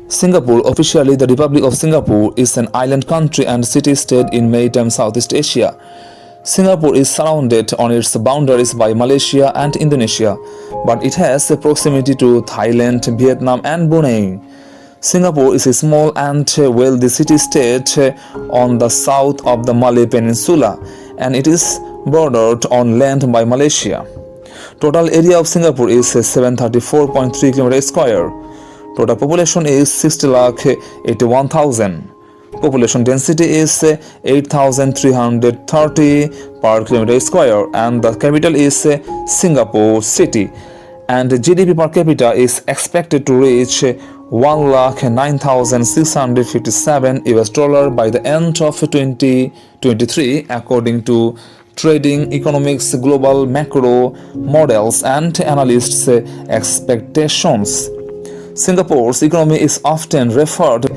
Singapore, officially the Republic of Singapore, is an island country and city-state in maritime Southeast Asia. Singapore is surrounded on its boundaries by Malaysia and Indonesia, but it has a proximity to Thailand, Vietnam and Brunei. Singapore is a small and wealthy city-state on the south of the Malay Peninsula, and it is bordered on land by Malaysia. Total area of Singapore is 734.3 km square. Total population is 60,81,000. Population density is 8,330 per kilometer square, and the capital is Singapore City. And GDP per capita is expected to reach 1,09,657 US dollar by the end of 2023, according to Trading Economics Global Macro Models and Analysts' expectations. Singapore's economy is often referred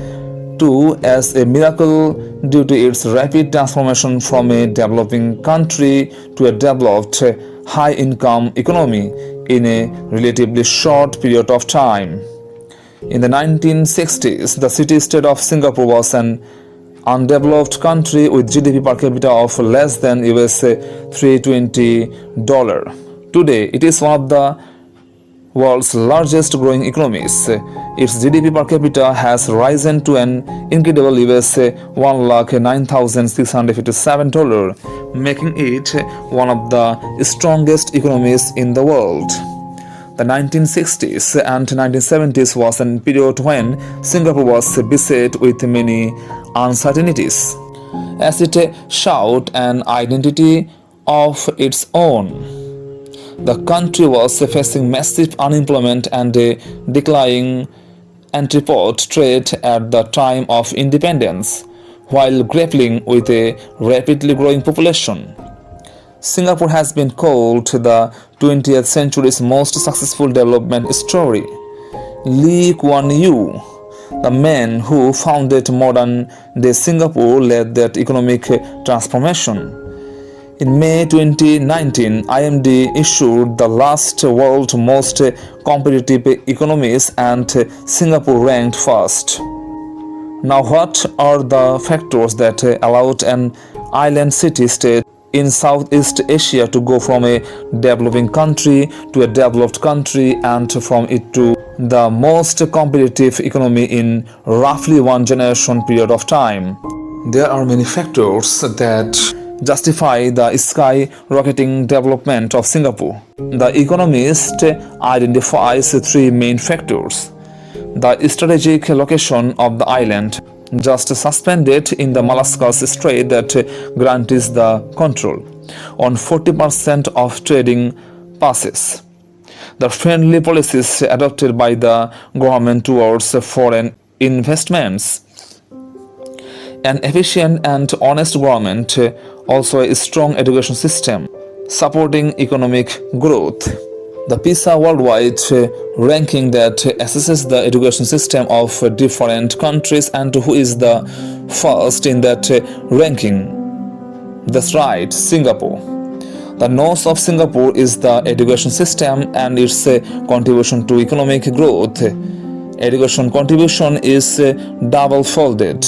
to as a miracle due to its rapid transformation from a developing country to a developed, high-income economy in a relatively short period of time. In the 1960s, the city-state of Singapore was an undeveloped country with GDP per capita of less than US $320. Today, it is one of the world's largest growing economies. Its GDP per capita has risen to an incredible US $1,09,657, making it one of the strongest economies in the world. The 1960s and 1970s was a period when Singapore was beset with many uncertainties, as it showed an identity of its own. The country was facing massive unemployment and a declining entrepot trade at the time of independence, while grappling with a rapidly growing population. Singapore has been called the 20th century's most successful development story. Lee Kuan Yew, the man who founded modern-day Singapore, led that economic transformation. In May 2019, IMD issued the last world's most competitive economies, and Singapore ranked first. Now, what are the factors that allowed an island city-state in Southeast Asia to go from a developing country to a developed country, and from it to the most competitive economy in roughly one generation period of time? There are many factors that justify the skyrocketing development of Singapore. The Economist identifies three main factors: the strategic location of the island, just suspended in the Malacca Strait, that guarantees the control on 40% of trading passes; the friendly policies adopted by the government towards foreign investments; an efficient and honest government; also a strong education system supporting economic growth. The PISA worldwide ranking that assesses the education system of different countries, and who is the first in that ranking? That's right, Singapore. The nose of Singapore is the education system and its contribution to economic growth. Education contribution is double-folded.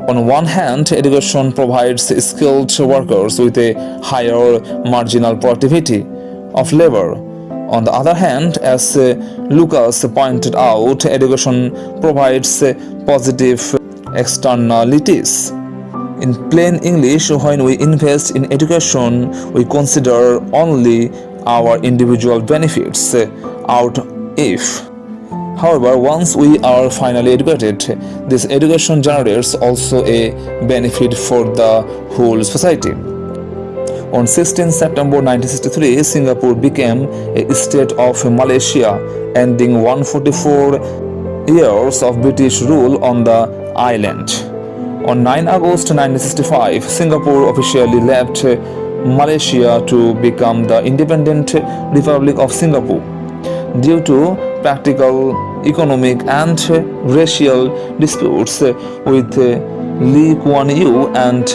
On one hand, education provides skilled workers with a higher marginal productivity of labor. On the other hand, as Lucas pointed out, education provides positive externalities. In plain English, when we invest in education, we consider only our individual benefits out if. However, once we are finally educated, this education generates also a benefit for the whole society. On 16 September 1963, Singapore became a state of Malaysia, ending 144 years of British rule on the island. On 9 August 1965, Singapore officially left Malaysia to become the independent Republic of Singapore. Due to practical, economic and racial disputes with Lee Kuan Yew and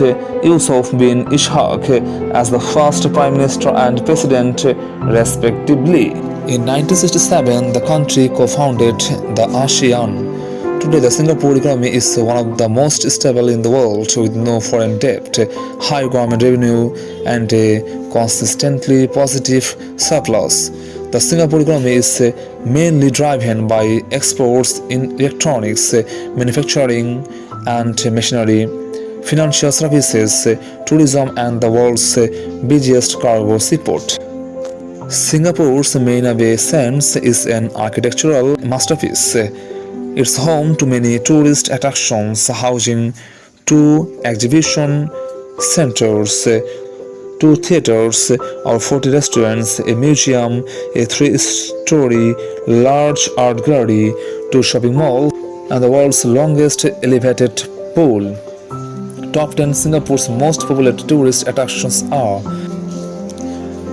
Yusof bin Ishaq as the first Prime Minister and President respectively. In 1967, the country co-founded the ASEAN, Today, the Singapore economy is one of the most stable in the world, with no foreign debt, high government revenue, and a consistently positive surplus. The Singapore economy is mainly driven by exports in electronics, manufacturing and machinery, financial services, tourism, and the world's busiest cargo seaport. Singapore's Marina Bay Sands is an architectural masterpiece. It's home to many tourist attractions, housing two exhibition centers, two theaters, or 40 restaurants, a museum, a three-story large art gallery, two shopping malls, and the world's longest elevated pool. Top 10 Singapore's most popular tourist attractions are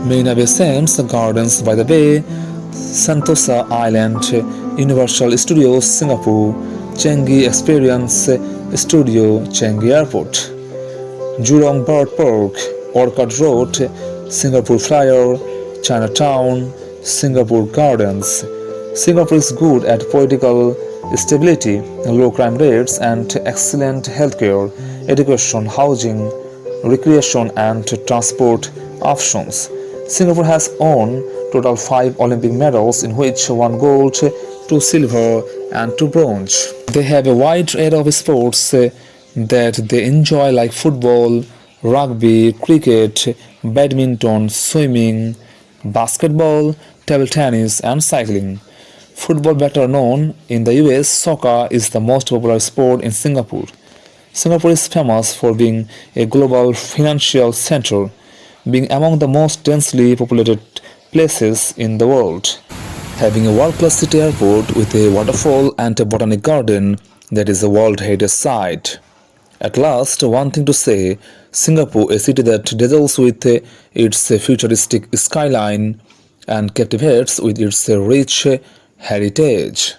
Marina Bay Sands, Gardens by the Bay, Sentosa Island, Universal Studios Singapore, Changi Experience Studio, Changi Airport, Jurong Bird Park, Orchard Road, Singapore Flyer, Chinatown, Singapore Gardens. Singapore is good at political stability, low crime rates, and excellent healthcare, education, housing, recreation, and transport options. Singapore has won total 5 Olympic medals, in which 1 gold, 2 silver, and 2 bronze. They have a wide array of sports that they enjoy, like football, rugby, cricket, badminton, swimming, basketball, table tennis, and cycling. Football, better known in the US, soccer is the most popular sport in Singapore. Singapore is famous for being a global financial center, being among the most densely populated places in the world. Having a world-class city airport with a waterfall and a botanic garden that is a World Heritage Site. At last, one thing to say, Singapore, a city that dazzles with its futuristic skyline and captivates with its rich heritage.